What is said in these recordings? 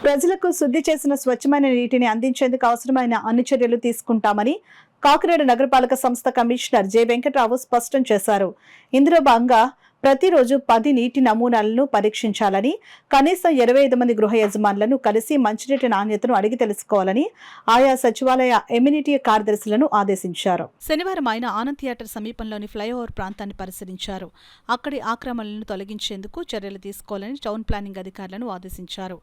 ప్రజలకు శుద్ధి చేసిన స్వచ్ఛమైన నీటిని అందించేందుకు అవసరమైన అన్ని చర్యలు తీసుకుంటామని కాకినాడ నగరపాలక సంస్థ కమిషనర్ జె వెంకట్రావు స్పష్టం చేశారు. ఇందులో భాగంగా ప్రతిరోజు 10 నీటి నమూనాలను పరీక్షించాలని, కనీసం 25 మంది గృహ యజమానులను కలిసి మంచినీటి నాణ్యతను అడిగి తెలుసుకోవాలని ఆయా సచివాలయ ఎమ్యూనిటీ కార్యదర్శులను ఆదేశించారు. శనివారం ఆయన ఆనంద్ థియేటర్ సమీపంలోని ఫ్లైఓవర్ ప్రాంతాన్ని పరిశీలించారు. అక్కడి ఆక్రమణలను తొలగించేందుకు చర్యలు తీసుకోవాలని టౌన్ ప్లానింగ్ అధికారులను ఆదేశించారు.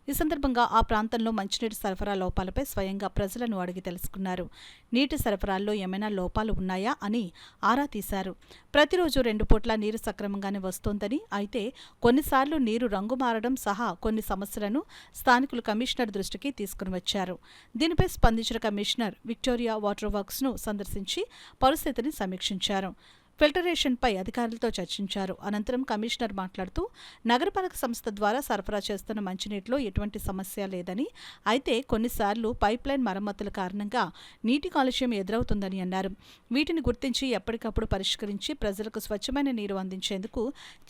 ఈ సందర్భంగా ఆ ప్రాంతంలో మంచినీటి సరఫరా లోపాలపై స్వయంగా ప్రజలను అడిగి తెలుసుకున్నారు. నీటి సరఫరాల్లో ఏమైనా లోపాలు ఉన్నాయా అని ఆరా తీశారు. ప్రతిరోజు 2 పూట్ల నీరు సక్రమంగానే వస్తోందని, అయితే కొన్నిసార్లు నీరు రంగు మారడం సహా కొన్ని సమస్యలను స్థానికులు కమిషనర్ దృష్టికి తీసుకుని వచ్చారు. దీనిపై స్పందించిన కమిషనర్ విక్టోరియా వాటర్ వర్క్స్ ను సందర్శించి పరిస్థితిని సమీక్షించారు. ఫిల్టరేషన్పై అధికారులతో చర్చించారు. అనంతరం కమిషనర్ మాట్లాడుతూ నగరపాలక సంస్థ ద్వారా సరఫరా చేస్తున్న మంచినీటిలో ఎటువంటి సమస్య లేదని, అయితే కొన్నిసార్లు పైప్లైన్ మరమ్మతుల కారణంగా నీటి కాలుష్యం ఎదురవుతుందని అన్నారు. వీటిని గుర్తించి ఎప్పటికప్పుడు పరిష్కరించి ప్రజలకు స్వచ్ఛమైన నీరు అందించేందుకు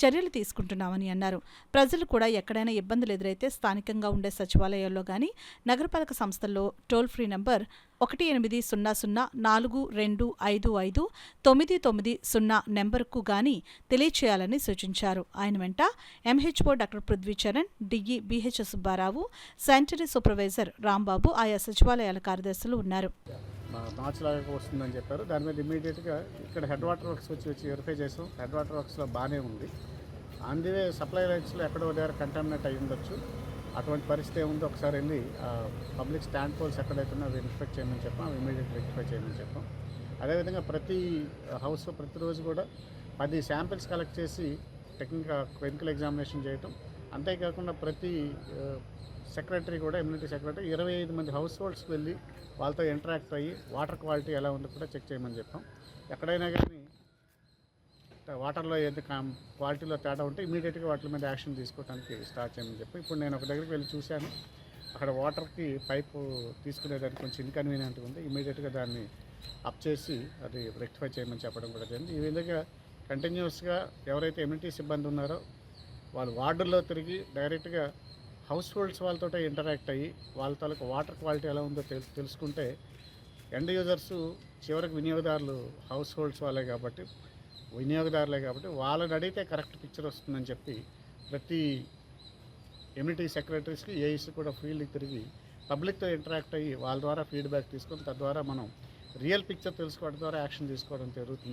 చర్యలు తీసుకుంటున్నామని అన్నారు. ప్రజలు కూడా ఎక్కడైనా ఇబ్బందులు ఎదురైతే స్థానికంగా ఉండే సచివాలయాల్లో గానీ, నగరపాలక సంస్థల్లో టోల్ ఫ్రీ నంబర్ 1800-4255-9990 నెంబర్కు గానీ తెలియచేయాలని సూచించారు. ఆయన వెంట MHO doctor Prithvicharan, DE BH Subbarao, sanitary supervisor Rambabu, ఆయా సచివాలయాల కార్యదర్శులు ఉన్నారు. మార్చి లాగా వస్తుందని చెప్పారు. దాని మీద ఇమీడియట్గా ఇక్కడ హెడ్ వాటర్ వర్క్స్ వచ్చి వెరిఫై చేసాం. హెడ్ వాటర్ వర్క్స్లో బాగానే ఉంది. అందువే సప్లై లైన్స్లో ఎక్కడో దగ్గర కంటామినేట్ అయ్యి ఉండొచ్చు. అటువంటి పరిస్థితి ఏముందో ఒకసారి వెళ్ళి పబ్లిక్ స్టాండ్ పోల్స్ ఎక్కడైతే అవి ఇన్స్పెక్ట్ చేయమని చెప్పాం, అవి ఇమీడియట్ రెక్టిఫై చేయమని చెప్పాం. అదేవిధంగా ప్రతి హౌస్లో ప్రతిరోజు కూడా 10 శాంపిల్స్ కలెక్ట్ చేసి క్లినికల్ ఎగ్జామినేషన్ చేయటం. అంతేకాకుండా ప్రతి సెక్రటరీ కూడా, ఇమ్యూనిటీ సెక్రటరీ 25 మంది హౌస్ హోల్డ్స్కి వెళ్ళి వాళ్ళతో ఇంటరాక్ట్ అయ్యి వాటర్ క్వాలిటీ ఎలా ఉందో కూడా చెక్ చేయమని చెప్పాం. ఎక్కడైనా కానీ వాటర్లో ఏది క్వాలిటీలో తేడా ఉంటే ఇమీడియట్గా వాటి మీద యాక్షన్ తీసుకోవడానికి స్టార్ట్ చేయమని చెప్పి, ఇప్పుడు నేను ఒక దగ్గరికి వెళ్ళి చూశాను. అక్కడ వాటర్కి పైపు తీసుకునేదానికి కొంచెం ఇన్కన్వీనియంట్గా ఉంది. ఇమీడియట్గా దాన్ని అప్ చేసి అది రెక్టిఫై చేయమని చెప్పడం కూడా జరిగింది. ఈ విధంగా కంటిన్యూస్గా ఎవరైతే ఇమ్యూనిటీ సిబ్బంది ఉన్నారో వాళ్ళు వార్డుల్లో తిరిగి డైరెక్ట్గా హౌస్ హోల్డ్స్ వాళ్ళతో ఇంటరాక్ట్ అయ్యి వాళ్ళ తాలూకు వాటర్ క్వాలిటీ ఎలా ఉందో తెలుసుకుంటే ఎండ్ యూజర్స్ చివరికి వినియోగదారులు హౌస్ హోల్డ్స్ వాళ్ళే కాబట్టి వాళ్ళని అడిగితే కరెక్ట్ పిక్చర్ వస్తుందని చెప్పి ప్రతి ఎమ్యూనిటీ సెక్రటరీస్కి, ఏఈస్ కూడా ఫీల్డ్కి తిరిగి పబ్లిక్తో ఇంటరాక్ట్ అయ్యి వాళ్ళ ద్వారా ఫీడ్బ్యాక్ తీసుకొని తద్వారా మనం రియల్ పిక్చర్ తెలుసుకోవడం ద్వారా యాక్షన్ తీసుకోవడం జరుగుతుంది.